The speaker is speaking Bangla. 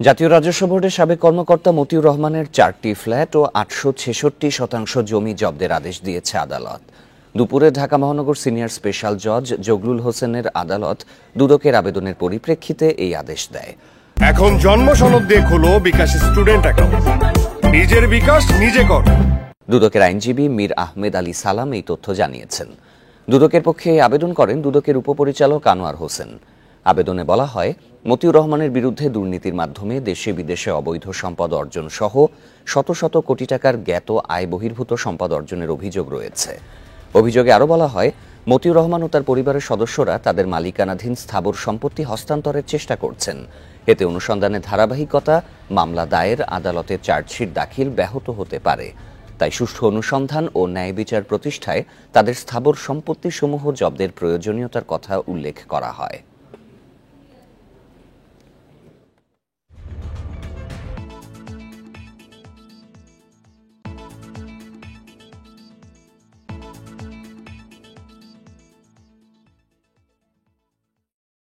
জাতীয় রাজস্ব বোর্ডের সাবেক কর্মকর্তা মতিউর রহমানের 4টি ফ্ল্যাট ও 866% জমি জব্দের আদেশ দিয়েছে আদালত। দুপুরে ঢাকা মহানগর সিনিয়র স্পেশাল জজ জগলুল হোসেনের আদালত দুদকের আবেদনের পরিপ্রেক্ষিতে এই আদেশ দেয়। এখন জন্ম সনদ দিয়ে খোলো বিকাশ স্টুডেন্ট অ্যাকাউন্ট, নিজের বিকাশ নিজে কর। দুদকের আইনজীবী মীর আহমেদ আলী সালাম এই তথ্য জানিয়েছেন। দুদকের পক্ষে এই আবেদন করেন দুদকের উপপরিচালক আনোয়ার হোসেন। আবেদনে বলা হয়, মতিউর রহমানের বিরুদ্ধে দুর্নীতির মাধ্যমে দেশে বিদেশে অবৈধ সম্পদ অর্জন সহ শত শত কোটি টাকার জ্ঞাত আয় বহির্ভূত সম্পদ অর্জনের অভিযোগ রয়েছে। অভিযোগে আরও বলা হয়, মতিউর রহমান ও তার পরিবারের সদস্যরা তাদের মালিকানাধীন স্থাবর সম্পত্তি হস্তান্তরের চেষ্টা করছেন। এতে অনুসন্ধানের ধারাবাহিকতা, মামলা দায়ের, আদালতে চার্জশিট দাখিল ব্যাহত হতে পারে। তাই সুষ্ঠু অনুসন্ধান ও ন্যায় বিচার প্রতিষ্ঠায় তাদের স্থাবর সম্পত্তিসমূহ জব্দের প্রয়োজনীয়তার কথা উল্লেখ করা হয়।